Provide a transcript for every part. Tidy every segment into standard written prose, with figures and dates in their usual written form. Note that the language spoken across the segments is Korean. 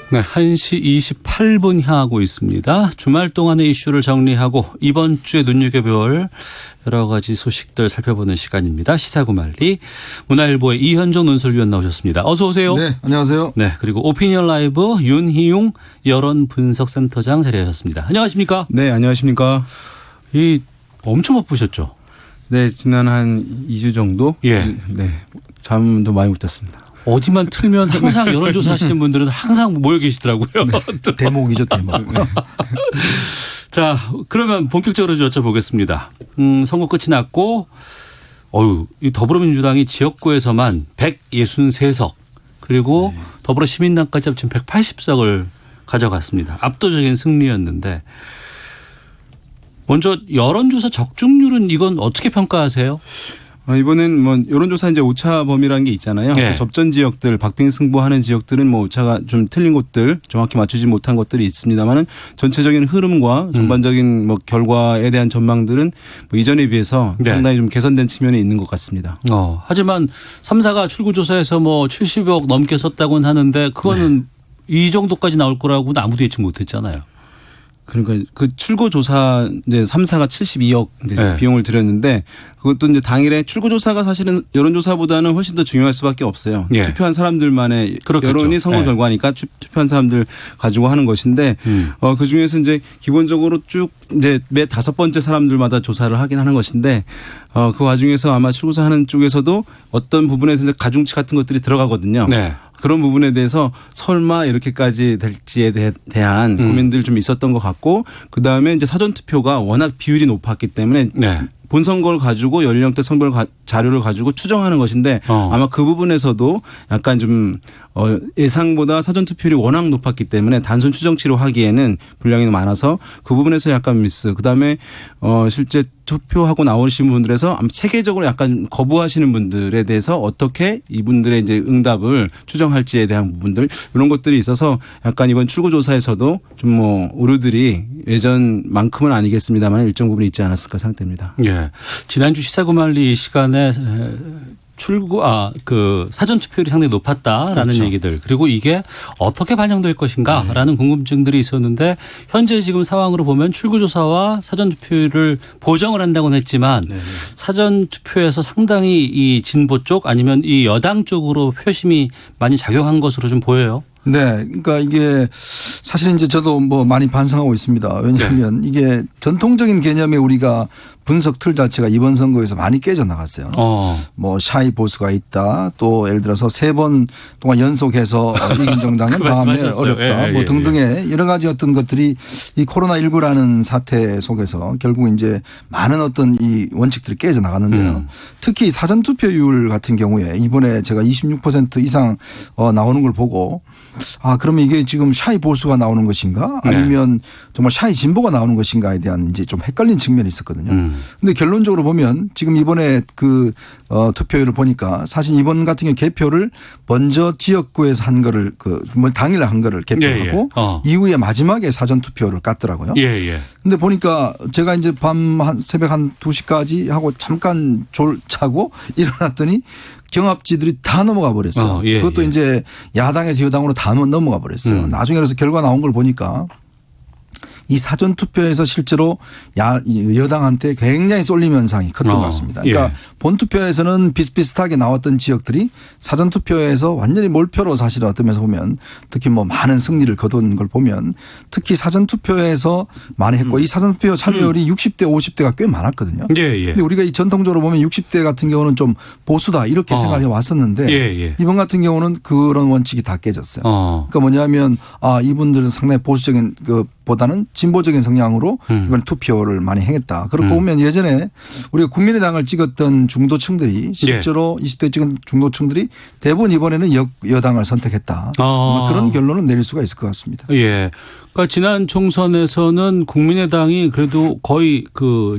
네, 1시 28분 향하고 있습니다. 주말 동안의 이슈를 정리하고 이번 주에 눈여겨볼 여러 가지 소식들 살펴보는 시간입니다. 시사구말리 문화일보의 이현정 논설위원 나오셨습니다. 어서 오세요. 네, 안녕하세요. 네, 그리고 오피니언 라이브 윤희용 여론분석센터장 자리하셨습니다. 안녕하십니까? 네, 안녕하십니까? 엄청 바쁘셨죠? 네, 지난 한 2주 정도? 예. 네, 잠도 많이 못 잤습니다. 어디만 틀면 항상 여론조사 하시는 분들은 항상 모여 계시더라고요. 네. 대목이죠, 대목. 네. 자, 그러면 본격적으로 여쭤보겠습니다. 선거 끝이 났고, 이 더불어민주당이 지역구에서만 163석, 그리고 네. 더불어시민당까지 합치면 180석을 가져갔습니다. 압도적인 승리였는데, 먼저 여론조사 적중률은 이건 어떻게 평가하세요? 이번엔 뭐 여론조사 이제 오차 범위라는 게 있잖아요. 네. 접전 지역들, 박빙 승부하는 지역들은 뭐 오차가 좀 틀린 곳들, 정확히 맞추지 못한 것들이 있습니다만은 전체적인 흐름과 전반적인 뭐 결과에 대한 전망들은 뭐 이전에 비해서 네. 상당히 좀 개선된 측면이 있는 것 같습니다. 하지만 3사가 출구조사에서 뭐 70억 넘게 썼다고는 하는데 그거는 이 정도까지 나올 거라고는 아무도 예측 못했잖아요. 그러니까 그 출구조사 이제 3사가 72억 이제 네. 비용을 들였는데 그것도 이제 당일에 출구조사가 사실은 여론조사보다는 훨씬 더 중요할 수밖에 없어요. 예. 투표한 사람들만의 그렇겠죠. 여론이 선거 네. 결과니까 투표한 사람들 가지고 하는 것인데 그 중에서 이제 기본적으로 쭉 이제 매 5번째 사람들마다 조사를 하긴 하는 것인데 그 와중에서 아마 출구조사하는 쪽에서도 어떤 부분에서 이제 가중치 같은 것들이 들어가거든요. 네. 그런 부분에 대해서 설마 이렇게까지 될지에 대한 고민들 좀 있었던 것 같고 그다음에 이제 사전투표가 워낙 비율이 높았기 때문에 네. 본선거를 가지고 연령대 성별 자료를 가지고 추정하는 것인데 아마 그 부분에서도 약간 좀 예상보다 사전투표율이 워낙 높았기 때문에 단순 추정치로 하기에는 분량이 많아서 그 부분에서 약간 미스. 그다음에 실제 투표하고 나오신 분들에서 아마 체계적으로 약간 거부하시는 분들에 대해서 어떻게 이분들의 이제 응답을 추정할지에 대한 부분들 이런 것들이 있어서 약간 이번 출구조사에서도 좀 뭐 오류들이 예전만큼은 아니겠습니다만 일정 부분이 있지 않았을까 생각됩니다. 예. 지난주 시사구말리 시간에 사전 투표율이 상당히 높았다라는 그렇죠. 얘기들 그리고 이게 어떻게 반영될 것인가라는 궁금증들이 있었는데 현재 지금 상황으로 보면 출구조사와 사전 투표율을 보정을 한다고는 했지만 사전 투표에서 상당히 이 진보 쪽 아니면 이 여당 쪽으로 표심이 많이 작용한 것으로 좀 보여요. 네. 그러니까 이게 사실 이제 저도 뭐 많이 반성하고 있습니다. 왜냐하면 이게 전통적인 개념의 우리가 분석 틀 자체가 이번 선거에서 많이 깨져 나갔어요. 뭐 샤이 보수가 있다. 또 예를 들어서 3번 동안 연속해서 이긴 정당은 다음에 어렵다. 뭐 등등의 여러 가지 어떤 것들이 이 코로나19라는 사태 속에서 결국 이제 많은 어떤 이 원칙들이 깨져 나갔는데요. 특히 사전투표율 같은 경우에 이번에 제가 26% 이상 나오는 걸 보고 그러면 이게 지금 샤이 보수가 나오는 것인가 아니면 정말 샤이 진보가 나오는 것인가에 대한 이제 좀 헷갈린 측면이 있었거든요. 근데 결론적으로 보면 지금 이번에 그 투표율을 보니까 사실 이번 같은 경우 개표를 먼저 지역구에서 한 거를 당일 한 거를 개표하고 이후에 마지막에 사전 투표를 깠더라고요. 근데 보니까 제가 이제 새벽 한 2시까지 하고 잠깐 자고 일어났더니 경합지들이 다 넘어가 버렸어요. 그것도 이제 야당에서 여당으로 다 넘어가 버렸어요. 나중에 그래서 결과 나온 걸 보니까 이 사전투표에서 실제로 여당한테 굉장히 쏠림 현상이 컸던 것 같습니다. 그러니까 본투표에서는 비슷비슷하게 나왔던 지역들이 사전투표에서 완전히 몰표로 사실은 어떤 면에서 보면 특히 뭐 많은 승리를 거둔 걸 보면 특히 사전투표에서 많이 했고 이 사전투표 참여율이 60대 50대가 꽤 많았거든요. 근데 우리가 이 전통적으로 보면 60대 같은 경우는 좀 보수다 이렇게 생각해 왔었는데 이번 같은 경우는 그런 원칙이 다 깨졌어요. 그러니까 뭐냐면 이분들은 상당히 보수적인 보다는 진보적인 성향으로 이번 투표를 많이 행했다. 그렇고 보면 예전에 우리가 국민의당을 찍었던 중도층들이 실제로 20대 찍은 중도층들이 대부분 이번에는 여당을 선택했다. 그런 결론을 내릴 수가 있을 것 같습니다. 그러니까 지난 총선에서는 국민의당이 그래도 거의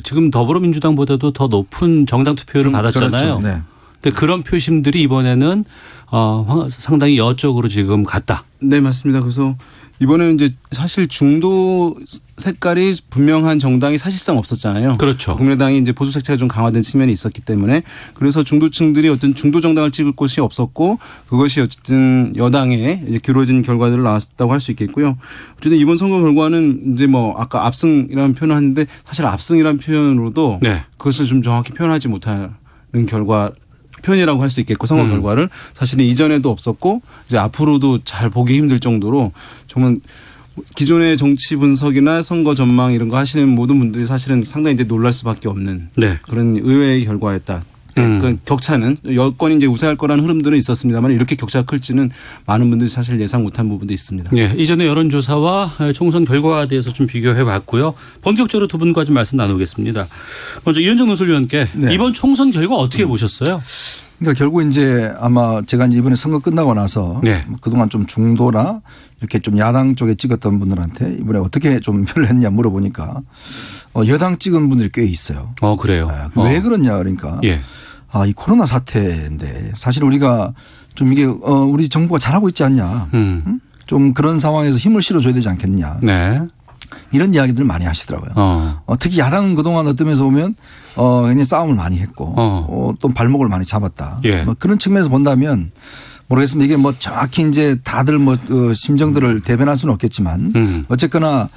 지금 더불어민주당보다도 더 높은 정당 투표율을 받았잖아요. 그렇죠. 근데 그런 표심들이 이번에는 상당히 여쪽으로 지금 갔다. 네, 맞습니다. 그래서 이번에는 이제 사실 중도 색깔이 분명한 정당이 사실상 없었잖아요. 그렇죠. 국민의당이 이제 보수 색채가 좀 강화된 측면이 있었기 때문에 그래서 중도층들이 어떤 중도 정당을 찍을 곳이 없었고 그것이 어쨌든 여당에 이제 기울어진 결과들을 나왔다고 할 수 있겠고요. 어쨌든 이번 선거 결과는 이제 뭐 아까 압승이라는 표현을 하는데 사실 압승이라는 표현으로도 네. 그것을 좀 정확히 표현하지 못하는 결과. 표현이라고 할 수 있겠고 선거 결과를 사실은 이전에도 없었고 이제 앞으로도 잘 보기 힘들 정도로 정말 기존의 정치 분석이나 선거 전망 이런 거 하시는 모든 분들이 사실은 상당히 이제 놀랄 수밖에 없는 네. 그런 의외의 결과였다. 그 격차는 여권이 이제 우세할 거라는 흐름들은 있었습니다만 이렇게 격차가 클지는 많은 분들이 사실 예상 못한 부분도 있습니다. 네, 이전의 여론조사와 총선 결과에 대해서 좀 비교해 봤고요. 본격적으로 두 분과 좀 말씀 나누겠습니다. 먼저 이현정 논설위원께 네. 이번 총선 결과 어떻게 보셨어요? 그러니까 결국 이제 아마 제가 이제 이번에 선거 끝나고 나서 네. 그동안 좀 중도나 이렇게 좀 야당 쪽에 찍었던 분들한테 이번에 어떻게 좀 표를 했냐 물어보니까 여당 찍은 분들이 꽤 있어요. 그래요. 왜 그러냐 그러니까. 예. 이 코로나 사태인데 사실 우리가 좀 이게 우리 정부가 잘하고 있지 않냐. 좀 그런 상황에서 힘을 실어줘야 되지 않겠냐. 네. 이런 이야기들을 많이 하시더라고요. 특히 야당은 그동안 어떤 면에서 보면 굉장히 싸움을 많이 했고 또 발목을 많이 잡았다. 예. 뭐 그런 측면에서 본다면 모르겠습니다. 이게 뭐 정확히 이제 다들 뭐 심정들을 대변할 수는 없겠지만 어쨌거나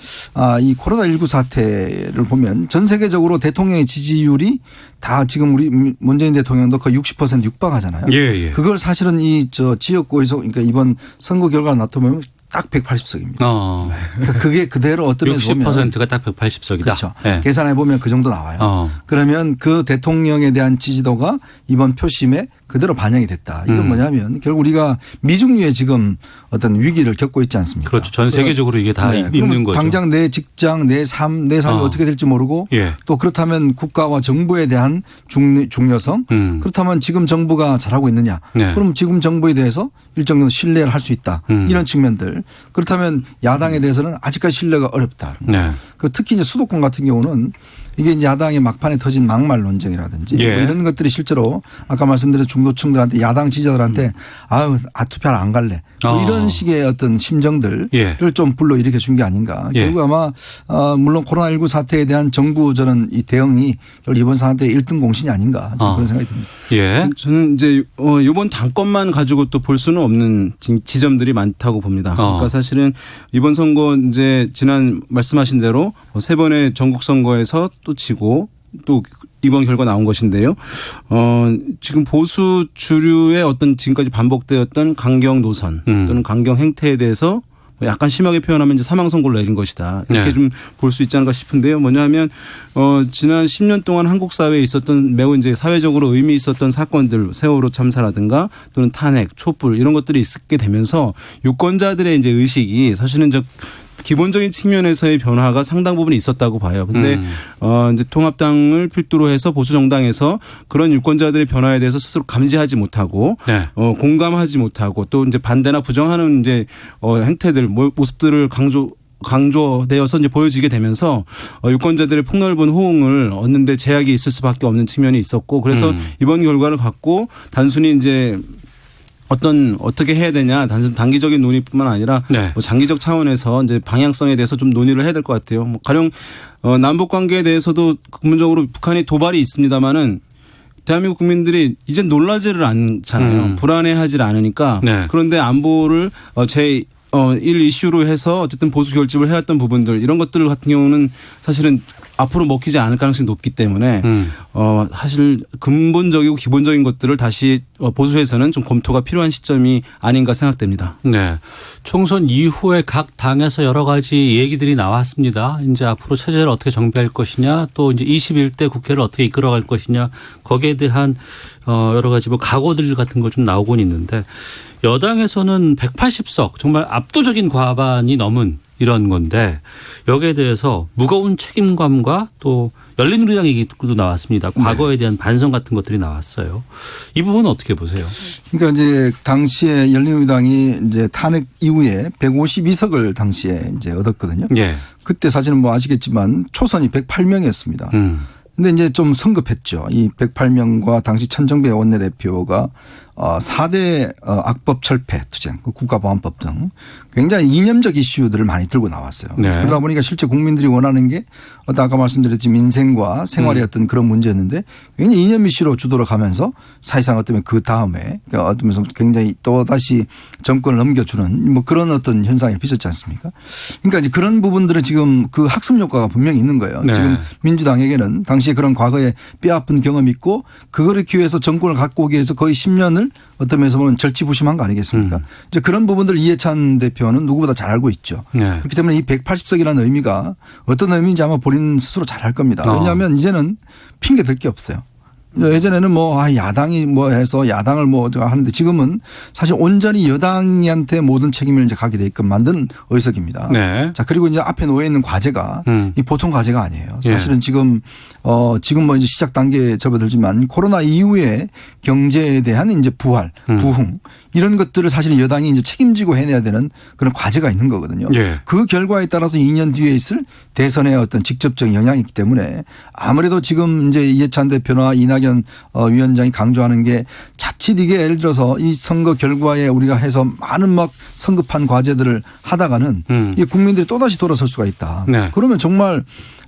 이 코로나19 사태를 보면 전 세계적으로 대통령의 지지율이 다 지금 우리 문재인 대통령도 거의 60% 육박하잖아요. 예, 예. 그걸 사실은 이 지역구에서 그러니까 이번 선거 결과가 나타보면 딱 180석입니다. 그러니까 그게 그대로 어떤 면에서 보면 60%가 딱 180석이다. 그렇죠. 네. 계산해 보면 그 정도 나와요. 그러면 그 대통령에 대한 지지도가 이번 표심에 그대로 반영이 됐다. 이건 뭐냐면 결국 우리가 미중유의 지금 어떤 위기를 겪고 있지 않습니까? 그렇죠. 전 세계적으로 이게 다 네. 있는 거죠. 당장 내 직장, 내 삶이 어떻게 될지 모르고 예. 또 그렇다면 국가와 정부에 대한 중요성 그렇다면 지금 정부가 잘하고 있느냐. 네. 그럼 지금 정부에 대해서 일정 정도 신뢰를 할 수 있다. 이런 측면들. 그렇다면 야당에 대해서는 아직까지 신뢰가 어렵다. 네. 특히 이제 수도권 같은 경우는 이게 이제 야당의 막판에 터진 막말 논쟁이라든지 예. 뭐 이런 것들이 실제로 아까 말씀드린 중도층들한테 야당 지지자들한테 투표를 안 갈래 뭐 이런 식의 어떤 심정들을 예. 좀 불러일으켜 준 게 아닌가. 예. 결국 아마 물론 코로나19 사태에 대한 정부 저는 이 대응이 이번 사태의 1등 공신이 아닌가 저는 그런 생각이 듭니다. 예. 저는 이제 이번 당권만 가지고 또 볼 수는 없는 지점들이 많다고 봅니다. 그러니까 사실은 이번 선거 이제 지난 말씀하신 대로 세 번의 전국 선거에서 또 지고 또 이번 결과 나온 것인데요. 지금 보수 주류의 어떤 지금까지 반복되었던 강경 노선 또는 강경 행태에 대해서 약간 심하게 표현하면 이제 사망 선고를 내린 것이다. 이렇게 네. 좀 볼 수 있지 않을까 싶은데요. 뭐냐면 지난 10년 동안 한국 사회에 있었던 매우 이제 사회적으로 의미 있었던 사건들, 세월호 참사라든가 또는 탄핵, 촛불 이런 것들이 있게 되면서 유권자들의 이제 의식이 사실은 기본적인 측면에서의 변화가 상당 부분 있었다고 봐요. 근데 이제 통합당을 필두로 해서 보수 정당에서 그런 유권자들의 변화에 대해서 스스로 감지하지 못하고 네. 공감하지 못하고 또 이제 반대나 부정하는 이제 행태들 모습들을 강조되어서 이제 보여지게 되면서 유권자들의 폭넓은 호응을 얻는데 제약이 있을 수밖에 없는 측면이 있었고 그래서 이번 결과를 갖고 단순히 이제 어떻게 해야 되냐 단순 단기적인 논의뿐만 아니라 네. 뭐 장기적 차원에서 이제 방향성에 대해서 좀 논의를 해야 될 것 같아요. 뭐 가령 남북 관계에 대해서도 근본적으로 북한이 도발이 있습니다만은 대한민국 국민들이 이제 놀라지를 않잖아요. 불안해하지 않으니까 네. 그런데 안보를 제 1 이슈로 해서 어쨌든 보수 결집을 해왔던 부분들 이런 것들 같은 경우는 사실은 앞으로 먹히지 않을 가능성이 높기 때문에 사실 근본적이고 기본적인 것들을 다시 보수에서는 좀 검토가 필요한 시점이 아닌가 생각됩니다. 네. 총선 이후에 각 당에서 여러 가지 얘기들이 나왔습니다. 이제 앞으로 체제를 어떻게 정비할 것이냐 또 이제 21대 국회를 어떻게 이끌어갈 것이냐 거기에 대한 여러 가지 뭐 각오들 같은 거 좀 나오곤 있는데 여당에서는 180석 정말 압도적인 과반이 넘은 이런 건데 여기에 대해서 무거운 책임감과 또 열린우리당 얘기도 나왔습니다. 과거에 대한 반성 같은 것들이 나왔어요. 이 부분은 어떻게 보세요? 그러니까 이제 당시에 열린우리당이 이제 탄핵 이후에 152석을 당시에 이제 얻었거든요. 예. 그때 사실은 뭐 아시겠지만 초선이 108명이었습니다. 근데 이제 좀 성급했죠. 이 108명과 당시 천정배 원내대표가 4대 악법 철폐 투쟁, 국가보안법 등 굉장히 이념적 이슈들을 많이 들고 나왔어요. 네. 그러다 보니까 실제 국민들이 원하는 게 아까 말씀드렸지 민생과 생활의 어떤 그런 문제였는데 굉장히 이념 이슈로 주도를 가면서 사실상 어쩌면 그 다음에 어떤 굉장히 또 다시 정권을 넘겨주는 뭐 그런 어떤 현상이 빚었지 않습니까? 그러니까 이제 그런 부분들은 지금 그 학습 효과가 분명히 있는 거예요. 네. 지금 민주당에게는 당시에 그런 과거에 뼈아픈 경험이 있고 그거를 기회해서 정권을 갖고 오기 위해서 거의 10년을 어떤 면에서 보면 절치부심한 거 아니겠습니까? 이제 그런 부분들 이해찬 대표는 누구보다 잘 알고 있죠. 네. 그렇기 때문에 이 180석이라는 의미가 어떤 의미인지 아마 본인 스스로 잘 알 겁니다. 왜냐하면 이제는 핑계 댈 게 없어요. 예전에는 야당이 해서 야당을 하는데 지금은 사실 온전히 여당한테 모든 책임을 이제 가게 되게끔 만든 의석입니다. 네. 자, 그리고 이제 앞에 놓여 있는 과제가 이 보통 과제가 아니에요. 예. 사실은 지금 이제 시작 단계에 접어들지만 코로나 이후에 경제에 대한 이제 부활, 부흥 이런 것들을 사실 여당이 이제 책임지고 해내야 되는 그런 과제가 있는 거거든요. 예. 그 결과에 따라서 2년 뒤에 있을 대선의 어떤 직접적인 영향이 있기 때문에 아무래도 지금 이제 이해찬 대표나 이낙연 위원장이 강조하는 게 자칫 이게 예를 들어서 이 선거 결과에 우리가 해서 많은 막 성급한 과제들을 하다가는 이 국민들이 또다시 돌아설 수가 있다. 네. 그러면 정말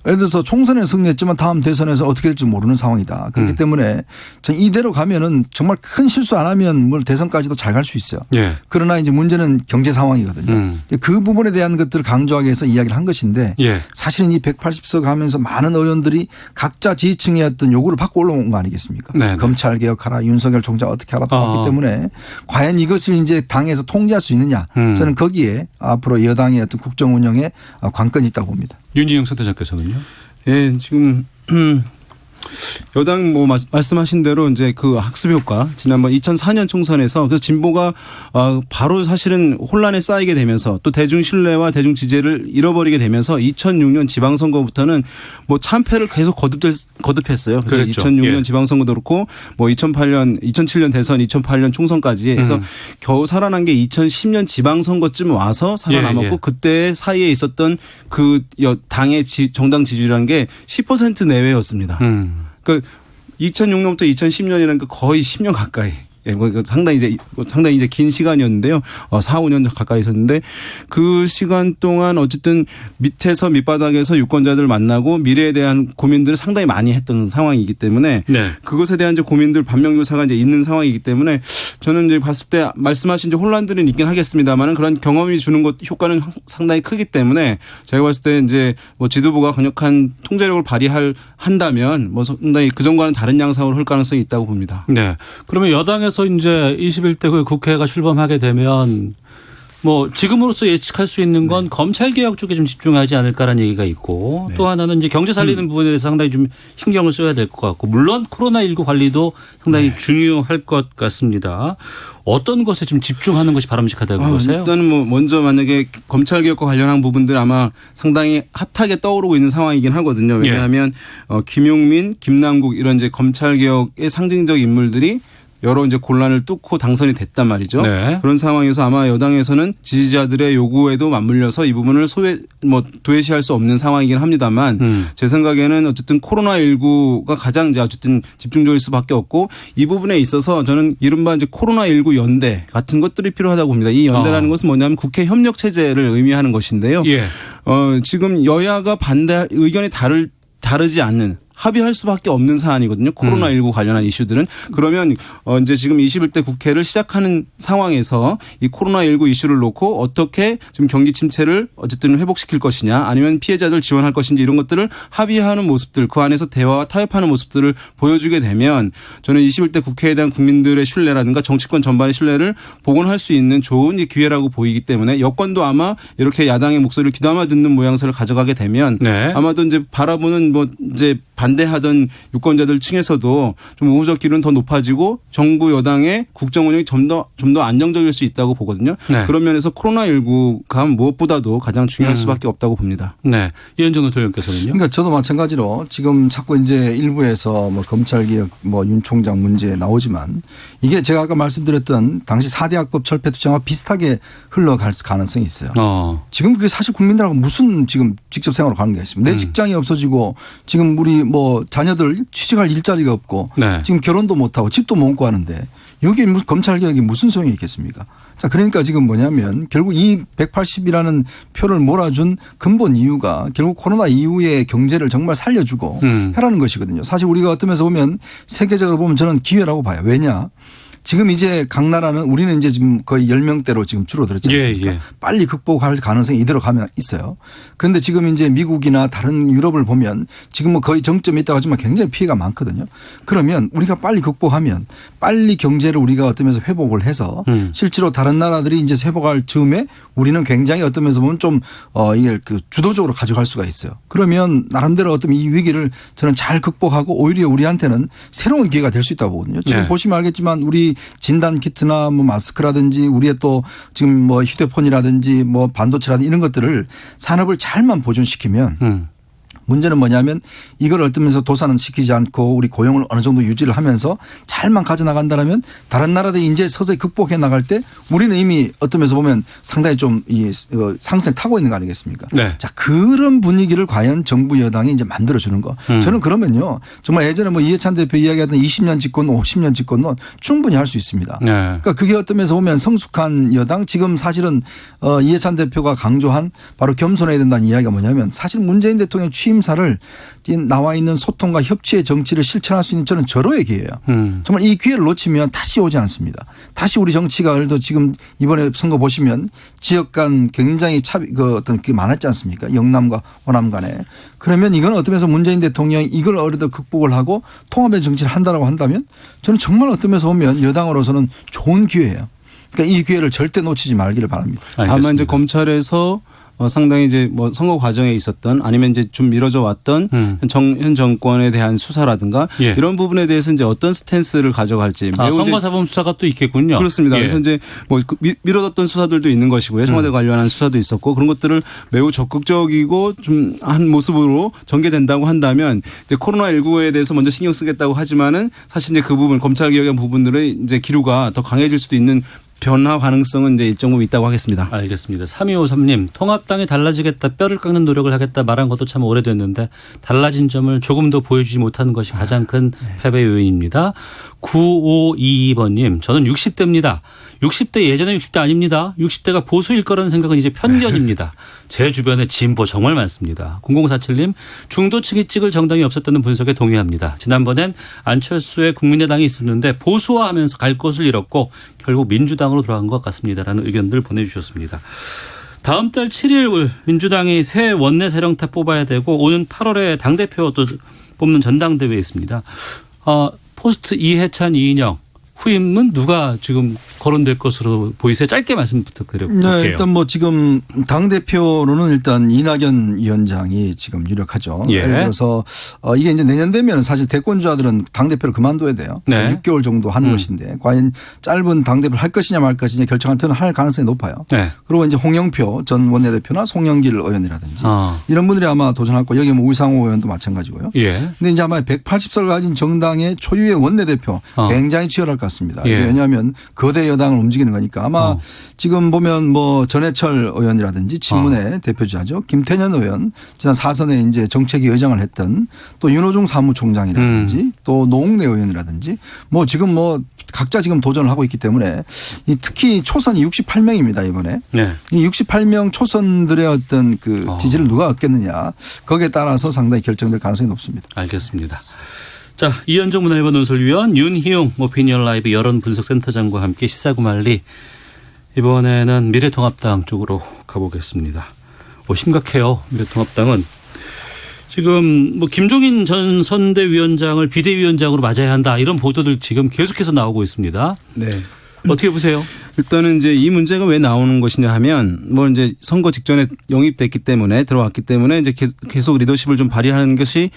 예를 들어서 총선에 승리했지만 다음 대선에서 어떻게 될지 모르는 상황이다. 그렇기 때문에 이대로 가면은 정말 큰 실수 안 하면 뭘 대선까지도 잘 갈 수 있어요. 예. 그러나 이제 문제는 경제 상황이거든요. 그 부분에 대한 것들을 강조하기 위해서 이야기를 한 것인데 예. 사실은 이 180석 하면서 많은 의원들이 각자 지지층의 어떤 요구를 받고 올라온 거 아니겠습니까? 네네. 검찰 개혁하라, 윤석열 총장 어떻게 하라 했기 때문에 과연 이것을 이제 당에서 통제할 수 있느냐. 저는 거기에 앞으로 여당의 어떤 국정 운영에 관건이 있다고 봅니다. 윤희영 선대장께서는요? 예, 지금 여당 말씀하신 대로 이제 그 학습 효과 지난번 2004년 총선에서 그 진보가 바로 사실은 혼란에 쌓이게 되면서 또 대중 신뢰와 대중 지지를 잃어버리게 되면서 2006년 지방선거부터는 참패를 계속 거듭했어요. 그래서 그랬죠. 2006년 예. 지방선거도 그렇고 2007년 대선, 2008년 총선까지 해서 겨우 살아난 게 2010년 지방선거쯤 와서 살아남았고 예. 그때 사이에 있었던 그 당의 정당 지지율이라는 게 10% 내외였습니다. 그러니까 2006년부터 2010년이라는 거의 10년 가까이. 예, 상당히 이제 긴 시간이었는데요. 4, 5년 가까이 있었는데 그 시간 동안 어쨌든 밑에서 밑바닥에서 유권자들 만나고 미래에 대한 고민들을 상당히 많이 했던 상황이기 때문에 네. 그것에 대한 이제 고민들 반면교사가 이제 있는 상황이기 때문에 저는 이제 봤을 때 말씀하신 이제 혼란들은 있긴 하겠습니다만은 그런 경험이 주는 것 효과는 상당히 크기 때문에 제가 봤을 때 이제 지도부가 강력한 통제력을 한다면 상당히 그전과는 다른 양상으로 흘 가능성이 있다고 봅니다. 네. 그러면 여당에서 이제 21대 국회가 출범하게 되면 지금으로서 예측할 수 있는 건 검찰 개혁 쪽에 좀 집중하지 않을까라는 얘기가 있고 또 하나는 이제 경제 살리는 부분에 대해서 상당히 좀 신경을 써야 될 것 같고 물론 코로나19 관리도 상당히 중요할 것 같습니다. 어떤 것에 좀 집중하는 것이 바람직하다고 보세요? 일단은 먼저 만약에 검찰 개혁과 관련한 부분들 아마 상당히 핫하게 떠오르고 있는 상황이긴 하거든요. 왜냐하면 김용민, 김남국 이런 이제 검찰 개혁의 상징적 인물들이 여러 이제 곤란을 뚫고 당선이 됐단 말이죠. 네. 그런 상황에서 아마 여당에서는 지지자들의 요구에도 맞물려서 이 부분을 도외시할 수 없는 상황이긴 합니다만 제 생각에는 어쨌든 코로나19가 가장 이제 어쨌든 집중적일 수밖에 없고 이 부분에 있어서 저는 이른바 이제 코로나19 연대 같은 것들이 필요하다고 봅니다. 이 연대라는 것은 뭐냐면 국회 협력 체제를 의미하는 것인데요. 예. 지금 여야가 의견이 다르지 않는 합의할 수밖에 없는 사안이거든요. 코로나19 관련한 이슈들은. 그러면 이제 지금 21대 국회를 시작하는 상황에서 이 코로나19 이슈를 놓고 어떻게 지금 경기 침체를 어쨌든 회복시킬 것이냐 아니면 피해자들 지원할 것인지 이런 것들을 합의하는 모습들 그 안에서 대화와 타협하는 모습들을 보여주게 되면 저는 21대 국회에 대한 국민들의 신뢰라든가 정치권 전반의 신뢰를 복원할 수 있는 좋은 기회라고 보이기 때문에 여권도 아마 이렇게 야당의 목소리를 귀담아 듣는 모양새를 가져가게 되면 아마도 이제 바라보는 이제 반대하던 유권자들 층에서도 좀 우호적 기류는 더 높아지고 정부 여당의 국정 운영이 좀 더 안정적일 수 있다고 보거든요. 네. 그런 면에서 코로나19가 무엇보다도 가장 중요할 수밖에 없다고 봅니다. 네. 이현정 노조위원께서는요. 그러니까 저도 마찬가지로 지금 자꾸 이제 일부에서 검찰개혁 윤 총장 문제 나오지만 이게 제가 아까 말씀드렸던 당시 4대 악법 철폐 투쟁과 비슷하게 흘러갈 가능성이 있어요. 지금 그게 사실 국민들하고 무슨 지금 직접 생활로 가는 게 있습니다. 내 직장이 없어지고 지금 우리 뭐 자녀들 취직할 일자리가 없고 네. 지금 결혼도 못하고 집도 못 먹고 하는데 여기 무슨 검찰 개혁이 무슨 소용이 있겠습니까? 자, 그러니까 지금 뭐냐면 결국 이 180이라는 표를 몰아준 근본 이유가 결국 코로나 이후의 경제를 정말 살려주고 하라는 것이거든요. 사실 우리가 어떤 면에서 보면 세계적으로 보면 저는 기회라고 봐요. 왜냐? 지금 이제 각 나라는 우리는 이제 지금 거의 10명대로 지금 줄어들었지 않습니까? 예, 예. 빨리 극복할 가능성이 이대로 가면 있어요. 그런데 지금 이제 미국이나 다른 유럽을 보면 지금 뭐 거의 정점에 있다고 하지만 굉장히 피해가 많거든요. 그러면 우리가 빨리 극복하면 빨리 경제를 우리가 어떤 면에서 회복을 해서 실제로 다른 나라들이 이제 회복할 즈음에 우리는 굉장히 어떤 면에서 보면 좀 이게 그 주도적으로 가져갈 수가 있어요. 그러면 나름대로 어떤 이 위기를 저는 잘 극복하고 오히려 우리한테는 새로운 기회가 될 수 있다고 보거든요. 지금 네. 보시면 알겠지만 우리 진단 키트나 뭐 마스크라든지 우리의 또 지금 뭐 휴대폰이라든지 뭐 반도체라든지 이런 것들을 산업을 잘만 보존시키면 문제는 뭐냐면 이걸 어떤 면에서 도산은 시키지 않고 우리 고용을 어느 정도 유지를 하면서 잘만 가져나간다면 다른 나라들이 이제 서서히 극복해 나갈 때 우리는 이미 어떤 면에서 보면 상당히 좀 이 상승을 타고 있는 거 아니겠습니까? 네. 자, 그런 분위기를 과연 정부 여당이 이제 만들어주는 거. 저는 그러면요. 정말 예전에 뭐 이해찬 대표 이야기하던 20년 집권 50년 집권은 충분히 할 수 있습니다. 네. 그러니까 그게 어떤 면에서 보면 성숙한 여당 지금 사실은 이해찬 대표가 강조한 바로 겸손해야 된다는 이야기가 뭐냐면 사실 문재인 대통령 취임사를 나와 있는 소통과 협치의 정치를 실천할 수 있는 저는 절호의 기회예요. 정말 이 기회를 놓치면 다시 오지 않습니다. 다시 우리 정치가 예를 들어 지금 이번에 선거 보시면 지역 간 굉장히 그 어떤 게 많았지 않습니까? 영남과 호남 간에. 그러면 이건 어떤 면에서 문재인 대통령이 이걸 어려도 극복을 하고 통합의 정치를 한다라고 한다면 저는 정말 어떤 면에서 보면 여당으로서는 좋은 기회예요. 그러니까 이 기회를 절대 놓치지 말기를 바랍니다. 알겠습니다. 다만 이제 검찰에서 상당히 이제 뭐 선거 과정에 있었던 아니면 이제 좀 미뤄져 왔던 현 정권에 대한 수사라든가 예. 이런 부분에 대해서 이제 어떤 스탠스를 가져갈지. 선거사범 수사가 또 있겠군요. 그렇습니다. 예. 그래서 이제 뭐 미뤄뒀던 수사들도 있는 것이고요. 청와대 관련한 수사도 있었고 그런 것들을 매우 적극적이고 좀 한 모습으로 전개된다고 한다면 이제 코로나19에 대해서 먼저 신경 쓰겠다고 하지만은 사실 이제 그 부분 검찰 개혁의 부분들의 이제 기류가 더 강해질 수도 있는 변화 가능성은 이제 일정 부분 있다고 하겠습니다. 알겠습니다. 3253님 통합당이 달라지겠다 뼈를 깎는 노력을 하겠다 말한 것도 참 오래됐는데 달라진 점을 조금 더 보여주지 못하는 것이 가장 큰 패배 요인입니다. 9522번님 저는 60대입니다. 60대 예전에 60대 아닙니다. 60대가 보수일 거라는 생각은 이제 편견입니다. 제 주변에 진보 정말 많습니다. 0047님 중도층이 찍을 정당이 없었다는 분석에 동의합니다. 지난번엔 안철수의 국민의당이 있었는데 보수화하면서 갈 곳을 잃었고 결국 민주당으로 돌아간 것 같습니다라는 의견들 보내주셨습니다. 다음 달 7일 민주당이 새 원내 사령탑 뽑아야 되고 오는 8월에 당대표도 뽑는 전당대회에 있습니다. 포스트 이해찬 이인영 후임은 누가 지금 거론될 것으로 보이세요? 짧게 말씀 부탁드려볼게요. 네, 일단 뭐 지금 당대표로는 일단 이낙연 위원장이 지금 유력하죠. 예. 예를 들어서 이게 이제 내년 되면 사실 대권주자들은 당대표를 그만둬야 돼요. 네. 6개월 정도 하는 것인데 과연 짧은 당대표를 할 것이냐 말 것이냐 결정할 때는 할 가능성이 높아요. 네. 그리고 이제 홍영표 전 원내대표나 송영길 의원이라든지 이런 분들이 아마 도전할 거고 여기 뭐 우상호 의원도 마찬가지고요. 예. 근데 이제 아마 180석을 가진 정당의 초유의 원내대표 굉장히 치열할 것 같습니다. 예. 왜냐하면 거대 여당을 움직이는 거니까 아마 지금 보면 뭐 전해철 의원이라든지 친문의 대표주자죠. 김태년 의원 지난 4선에 이제 정책위 의장을 했던 또 윤호중 사무총장이라든지 또 노웅래 의원이라든지 뭐 지금 뭐 각자 지금 도전을 하고 있기 때문에 특히 초선이 68명입니다 이번에. 네. 이 68명 초선들의 어떤 그 지지를 누가 얻겠느냐 거기에 따라서 상당히 결정될 가능성이 높습니다. 알겠습니다. 자, 이현정 문화일보 논설위원 윤희용 오피니언 라이브 여론분석센터장과 함께 시사구말리 이번에는 미래통합당 쪽으로 가보겠습니다. 심각해요. 미래통합당은 지금 뭐 김종인 전 선대위원장을 비대위원장으로 맞아야 한다 이런 보도들 지금 계속해서 나오고 있습니다. 네. 어떻게 보세요? 일단은 이제 이 문제가 왜 나오는 것이냐 하면 뭐 이제 선거 직전에 영입됐기 때문에 들어왔기 때문에 이제 계속 리더십을 좀 발휘하는 것이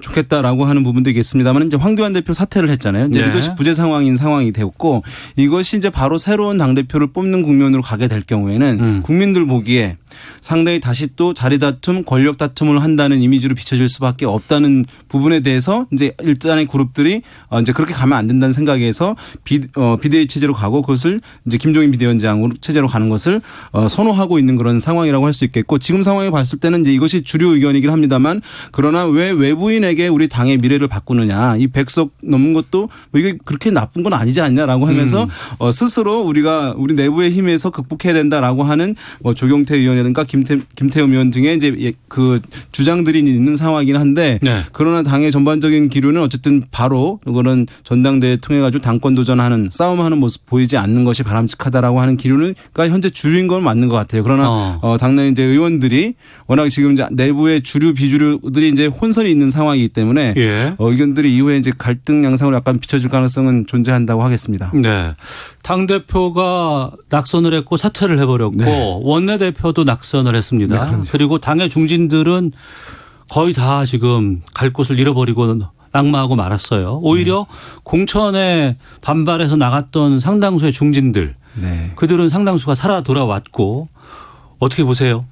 좋겠다라고 하는 부분도 있겠습니다만 이제 황교안 대표 사퇴를 했잖아요. 이제 네. 리더십 부재 상황이 되었고 이것이 이제 바로 새로운 당대표를 뽑는 국면으로 가게 될 경우에는 국민들 보기에 상당히 다시 또 자리 다툼, 권력 다툼을 한다는 이미지로 비춰질 수밖에 없다는 부분에 대해서 이제 일단의 그룹들이 이제 그렇게 가면 안 된다는 생각에서 비대위 체제로 가고 그것을 이제 김종인 비대위원장으로 체제로 가는 것을 선호하고 있는 그런 상황이라고 할 수 있겠고 지금 상황에 봤을 때는 이제 이것이 주류 의견이긴 합니다만 그러나 왜 외부인에게 우리 당의 미래를 바꾸느냐 이 100석 넘는 것도 뭐 이게 그렇게 나쁜 건 아니지 않냐라고 하면서 스스로 우리가 우리 내부의 힘에서 극복해야 된다라고 하는 뭐 조경태 의원이라든가 김태흠 의원 등의 이제 그 주장들이 있는 상황이긴 한데 네. 그러나 당의 전반적인 기류는 어쨌든 바로 이거는 전당대회 통해 가지고 당권 도전하는 싸움하는 모습 보이지 않는 것이 바람직하다라고 하는 기류가 현재 주류인 건 맞는 것 같아요. 그러나 당내 이제 의원들이 워낙 지금 이제 내부의 주류 비주류들이 이제 혼선이 있는 상황이기 때문에 예. 의견들이 이후에 이제 갈등 양상으로 약간 비춰질 가능성은 존재한다고 하겠습니다. 네. 당 대표가 낙선을 했고 사퇴를 해버렸고 네. 원내대표도 낙선을 했습니다. 네, 그리고 당의 중진들은 거의 다 지금 갈 곳을 잃어버리고 낙마하고 말았어요. 오히려 공천에 반발해서 나갔던 상당수의 중진들, 네. 그들은 상당수가 살아 돌아왔고 어떻게 보세요?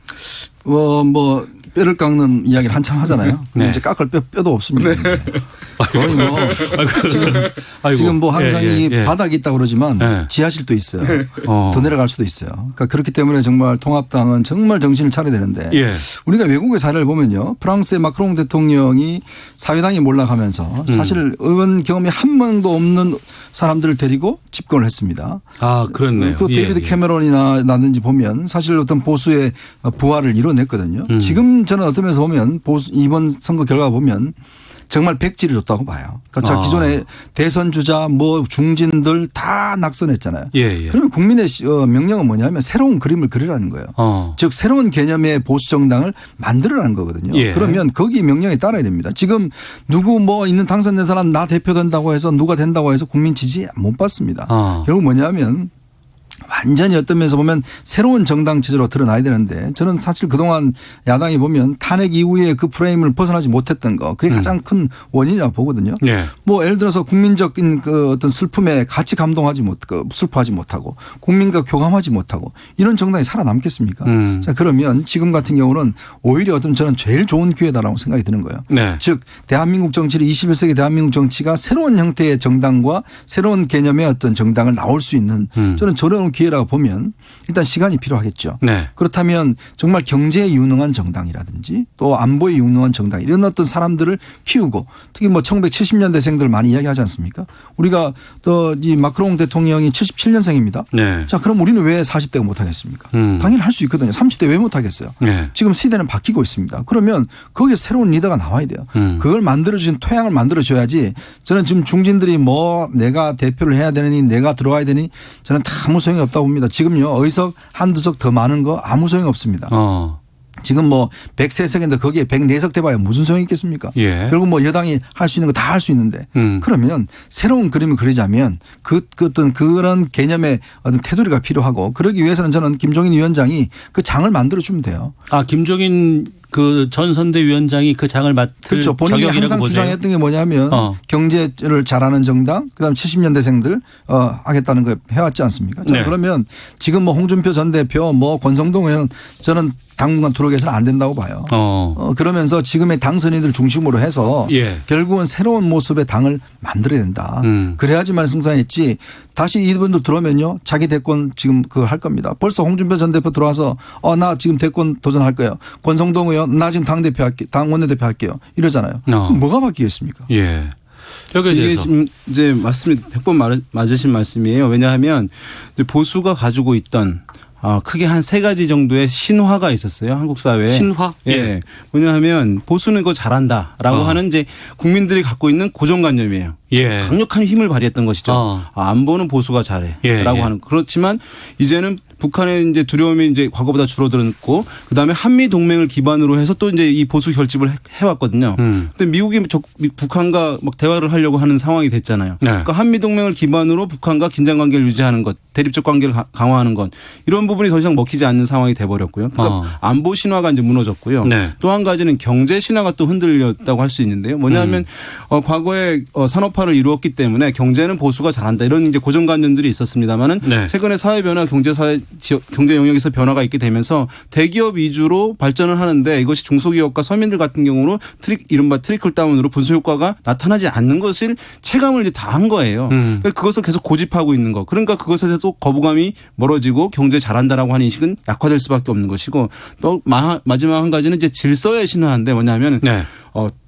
뭐 뼈를 깎는 이야기를 한참 하잖아요. 네. 이제 깎을 뼈도 없습니다. 이제. 거의 뭐 지금 뭐 항상 이 바닥이 있다고 그러지만 지하실도 있어요. 더 내려갈 수도 있어요. 그러니까 그렇기 때문에 정말 통합당은 정말 정신을 차려야 되는데 우리가 외국의 사례를 보면요. 프랑스의 마크롱 대통령이 사회당이 몰락하면서 사실 의원 경험이 한 명도 없는 사람들을 데리고 집권을 했습니다. 아, 그렇네요. 그 데이비드 캐머런이나 나든지 보면 사실 어떤 보수의 부활을 이뤄냈거든요. 지금 저는 어떤 면에서 보면 이번 선거 결과 보면 정말 백지를 줬다고 봐요. 그러니까 기존의 대선 주자 뭐 중진들 다 낙선했잖아요. 그러면 국민의 명령은 뭐냐면 새로운 그림을 그리라는 거예요. 즉 새로운 개념의 보수 정당을 만들어라는 거거든요. 그러면 거기 명령에 따라야 됩니다. 지금 누구 뭐 있는 당선된 사람 나 대표 된다고 해서 누가 된다고 해서 국민 지지 못 받습니다. 결국 뭐냐면 완전히 어떤 면에서 보면 새로운 정당 체제로 드러나야 되는데 저는 사실 그동안 야당이 보면 탄핵 이후에 그 프레임을 벗어나지 못했던 거 그게 가장 큰 원인이라고 보거든요. 뭐 예를 들어서 국민적인 그 어떤 슬픔에 같이 슬퍼하지 못하고 국민과 교감하지 못하고 이런 정당이 살아남겠습니까? 자 그러면 지금 같은 경우는 오히려 어떤 저는 제일 좋은 기회다라고 생각이 드는 거예요. 즉 대한민국 정치를 21세기 대한민국 정치가 새로운 형태의 정당과 새로운 개념의 어떤 정당을 나올 수 있는 저는 저런 기회라고 보면 일단 시간이 필요하겠죠. 그렇다면 정말 경제에 유능한 정당이라든지 또 안보에 유능한 정당 이런 어떤 사람들을 키우고 특히 뭐 1970년대생들 많이 이야기하지 않습니까? 우리가 또 이 마크롱 대통령이 77년생입니다. 자 그럼 우리는 왜 40대가 못하겠습니까? 당연히 할 수 있거든요. 30대 왜 못하겠어요? 지금 시대는 바뀌고 있습니다. 그러면 거기에 새로운 리더가 나와야 돼요. 그걸 만들어주신 토양을 만들어줘야지 저는 지금 중진들이 뭐 내가 대표를 해야 되느니 내가 들어와야 되니 저는 다 아무 소용이 없다고 봅니다. 지금요 의석 한두 석 더 많은 거 아무 소용이 없습니다. 지금 뭐 103석인데 거기에 104석 돼봐야 무슨 소용이 있겠습니까? 결국 뭐 여당이 할 수 있는 거 다 할 수 있는데 그러면 새로운 그림을 그리자면 어떤 그런 개념의 어떤 테두리가 필요하고 그러기 위해서는 저는 김종인 위원장이 그 장을 만들어주면 돼요. 아 김종인 그 전 선대위원장이 그 장을 맡을 그렇죠. 본인이 항상 보세요. 주장했던 게 뭐냐면 경제를 잘하는 정당 그다음 70년대생들 하겠다는 거 해왔지 않습니까? 자, 그러면 지금 뭐 홍준표 전 대표 뭐 권성동 의원 저는 당분간 들어오게서는 안 된다고 봐요. 그러면서 지금의 당선인들 중심으로 해서 결국은 새로운 모습의 당을 만들어야 된다. 그래야지만 승산했지 다시 이분들 들어오면요. 자기 대권 지금 그거 할 겁니다. 벌써 홍준표 전 대표 들어와서 나 지금 대권 도전할 거예요. 권성동 의원 나 지금 당대표 할게 당 원내대표 할게요. 이러잖아요. 그럼 뭐가 바뀌겠습니까? 여기에 이게 대해서. 지금 이제 맞습니다. 100번 맞으신 말씀이에요. 왜냐하면 보수가 가지고 있던 크게 한 세 가지 정도의 신화가 있었어요. 한국 사회에. 신화? 예. 뭐냐하면 보수는 이거 잘한다라고 하는 이제 국민들이 갖고 있는 고정관념이에요. 강력한 힘을 발휘했던 것이죠. 안보는 보수가 잘해라고 하는. 그렇지만 이제는 북한의 이제 두려움이 이제 과거보다 줄어들었고 그다음에 한미 동맹을 기반으로 해서 또 이제 이 보수 결집을 해왔거든요. 근데 미국이 북한과 막 대화를 하려고 하는 상황이 됐잖아요. 그러니까 한미 동맹을 기반으로 북한과 긴장 관계를 유지하는 것, 대립적 관계를 강화하는 것 이런 부분이 더 이상 먹히지 않는 상황이 돼버렸고요. 그러니까 안보 신화가 이제 무너졌고요. 또 한 가지는 경제 신화가 또 흔들렸다고 할 수 있는데요. 뭐냐면 과거에 산업화를 이루었기 때문에 경제는 보수가 잘한다 이런 이제 고정관념들이 있었습니다만은 최근에 사회 변화, 경제 사회 경제 영역에서 변화가 있게 되면서 대기업 위주로 발전을 하는데 이것이 중소기업과 서민들 같은 경우로 이른바 트리클 다운으로 분수 효과가 나타나지 않는 것을 체감을 이제 다 한 거예요. 그것을 계속 고집하고 있는 거. 그러니까 그것에 대해서 거부감이 멀어지고 경제 잘한다라고 하는 인식은 약화될 수밖에 없는 것이고 또 마지막 한 가지는 이제 질서의 신화인데 뭐냐면 네.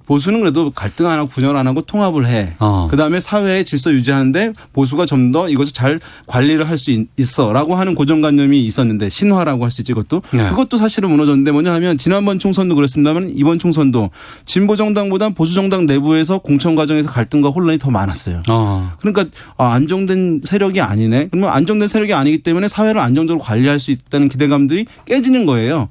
보수는 그래도 갈등 안 하고 분열 안 하고 통합을 해. 그다음에 사회의 질서 유지하는데 보수가 좀 더 이것을 잘 관리를 할 수 있어라고 하는 고정관념이 있었는데 신화라고 할 수 있지 이것도. 네. 그것도 사실은 무너졌는데 뭐냐 하면 지난번 총선도 그랬습니다만 이번 총선도 진보 정당보다 보수 정당 내부에서 공천 과정에서 갈등과 혼란이 더 많았어요. 그러니까 안정된 세력이 아니네. 그러면 안정된 세력이 아니기 때문에 사회를 안정적으로 관리할 수 있다는 기대감들이 깨지는 거예요.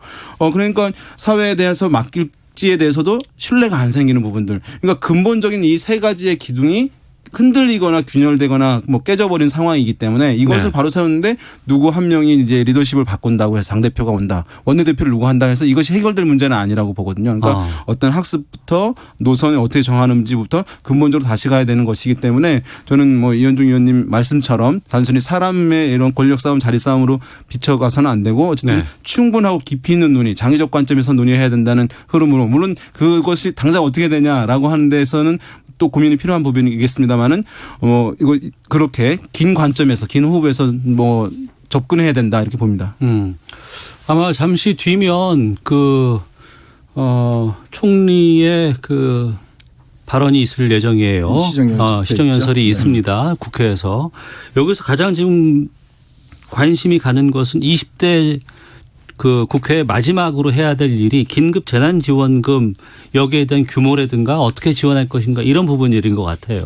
그러니까 사회에 대해서 맡길 지에 대해서도 신뢰가 안 생기는 부분들. 그러니까 근본적인 이 세 가지의 기둥이 흔들리거나 균열되거나 뭐 깨져버린 상황이기 때문에 이것을 네. 바로 세우는데 누구 한 명이 이제 리더십을 바꾼다고 해서 당대표가 온다. 원내대표를 누구 한다 해서 이것이 해결될 문제는 아니라고 보거든요. 그러니까 어떤 학습부터 노선을 어떻게 정하는지부터 근본적으로 다시 가야 되는 것이기 때문에 저는 뭐 이현중 의원님 말씀처럼 단순히 사람의 이런 권력 싸움 자리 싸움으로 비춰가서는 안 되고 어쨌든 네. 충분하고 깊이 있는 논의 장애적 관점에서 논의해야 된다는 흐름으로 물론 그것이 당장 어떻게 되냐라고 하는 데서는 또 고민이 필요한 부분이겠습니다만은 이거 그렇게 긴 관점에서 긴 호흡에서 뭐 접근해야 된다 이렇게 봅니다. 아마 잠시 뒤면 총리의 발언이 있을 예정이에요. 시정연설이 있습니다. 국회에서. 여기서 가장 지금 관심이 가는 것은 20대 국회 마지막으로 해야 될 일이 긴급 재난지원금 여기에 대한 규모라든가 어떻게 지원할 것인가 이런 부분일인 것 같아요.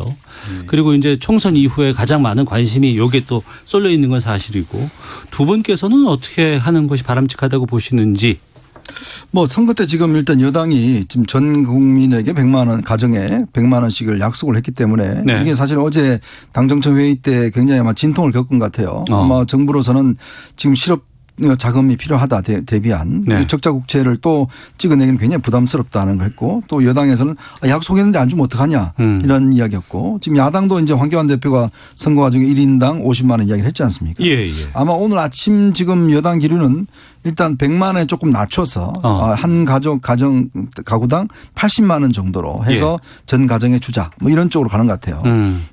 그리고 이제 총선 이후에 가장 많은 관심이 여기에 또 쏠려 있는 건 사실이고 두 분께서는 어떻게 하는 것이 바람직하다고 보시는지. 뭐 선거 때 지금 일단 여당이 지금 전 국민에게 100만 원 가정에 100만 원씩을 약속을 했기 때문에 네. 이게 사실 어제 당정청 회의 때 굉장히 아마 진통을 겪은 것 같아요. 아마 정부로서는 지금 실업 자금이 필요하다 대비한 네. 적자 국채를 또 찍어내기는 굉장히 부담스럽다는 거 했고 또 여당에서는 약속했는데 안 주면 어떡하냐 이런 이야기였고 지금 야당도 이제 황교안 대표가 선거 과정에 1인당 50만 원 이야기를 했지 않습니까? 예. 아마 오늘 아침 지금 여당 기류는 일단 100만 원에 조금 낮춰서 한 가구당 80만 원 정도로 해서 전 가정에 주자 뭐 이런 쪽으로 가는 것 같아요.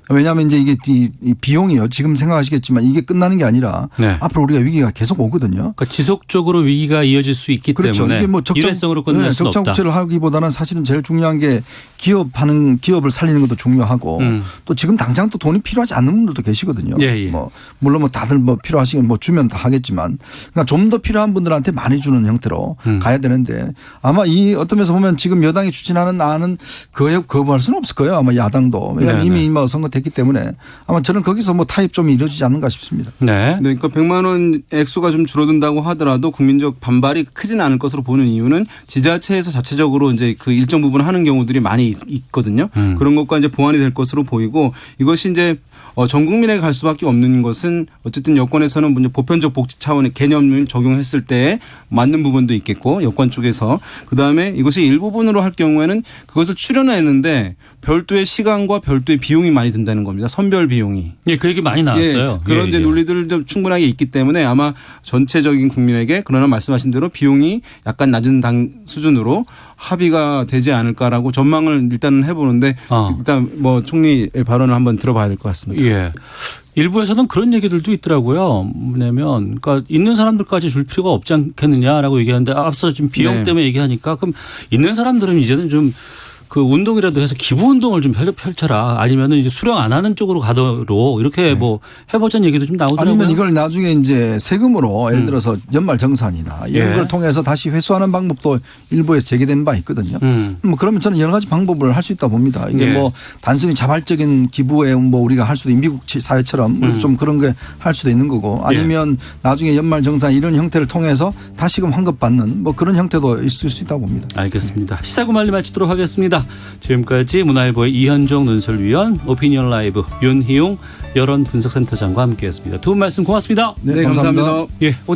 왜냐하면 이제 이게 이 비용이요. 지금 생각하시겠지만 이게 끝나는 게 아니라 앞으로 우리가 위기가 계속 오거든요. 그러니까 지속적으로 위기가 이어질 수 있기 때문에 이게 뭐 일회성으로 끝낼 수는 없다. 적자 국채를 하기보다는 사실은 제일 중요한 게 기업을 살리는 것도 중요하고 또 지금 당장 또 돈이 필요하지 않는 분들도 계시거든요. 뭐 물론 뭐 다들 뭐 필요하시면 뭐 주면 다 하겠지만 그러니까 좀 더 필요한 분들한테 많이 주는 형태로 가야 되는데 아마 이 어떤 면에서 보면 지금 여당이 추진하는 안은 거부할 수는 없을 거예요. 아마 야당도. 왜냐하면 이미 뭐 선거됐기 때문에 아마 저는 거기서 뭐 타협 좀 이루어지지 않는가 싶습니다. 네. 그러니까 100만 원 액수가 좀 줄어든다고 하더라도 국민적 반발이 크지는 않을 것으로 보는 이유는 지자체에서 자체적으로 이제 그 일정 부분 하는 경우들이 많이 있거든요. 그런 것과 이제 보완이 될 것으로 보이고 이것이 이제 전 국민에게 갈 수밖에 없는 것은 어쨌든 여권에서는 보편적 복지 차원의 개념을 적용했을 때 맞는 부분도 있겠고 여권 쪽에서 그다음에 이것이 일부분으로 할 경우에는 그것을 출연하는데 별도의 시간과 별도의 비용이 많이 든다는 겁니다. 선별 비용이. 예, 그 얘기 많이 나왔어요. 그런 이제 논리들을 좀 충분하게 있기 때문에 아마 전체적인 국민에게 그러나 말씀하신 대로 비용이 약간 낮은 수준으로 합의가 되지 않을까라고 전망을 일단은 해보는데 일단 뭐 총리의 발언을 한번 들어봐야 될 것 같습니다. 예. 일부에서는 그런 얘기들도 있더라고요. 뭐냐면 그러니까 있는 사람들까지 줄 필요가 없지 않겠느냐라고 얘기하는데 앞서 지금 비용 때문에 얘기하니까 그럼 있는 사람들은 이제는 좀 운동이라도 해서 기부 운동을 좀 펼쳐라. 아니면은 이제 수령 안 하는 쪽으로 가도록 이렇게 뭐 해보자는 얘기도 좀 나오더라고요. 아니면 이걸 나중에 이제 세금으로 예를 들어서 연말 정산이나 이런 걸 통해서 다시 회수하는 방법도 일부에 제기된 바 있거든요. 뭐 그러면 저는 여러 가지 방법을 할 수 있다 봅니다. 이게 뭐 단순히 자발적인 기부에 뭐 우리가 할 수도 미국 사회처럼 우리도 좀 그런 게 할 수도 있는 거고 아니면 나중에 연말 정산 이런 형태를 통해서 다시금 환급받는 뭐 그런 형태도 있을 수 있다고 봅니다. 알겠습니다. 시사구말리 마치도록 하겠습니다. 지금까지 문화일보의 이현종 논설위원, 오피니언 라이브 윤희용 여론분석센터장과 함께했습니다. 두 분 말씀 고맙습니다. 네, 감사합니다. 예.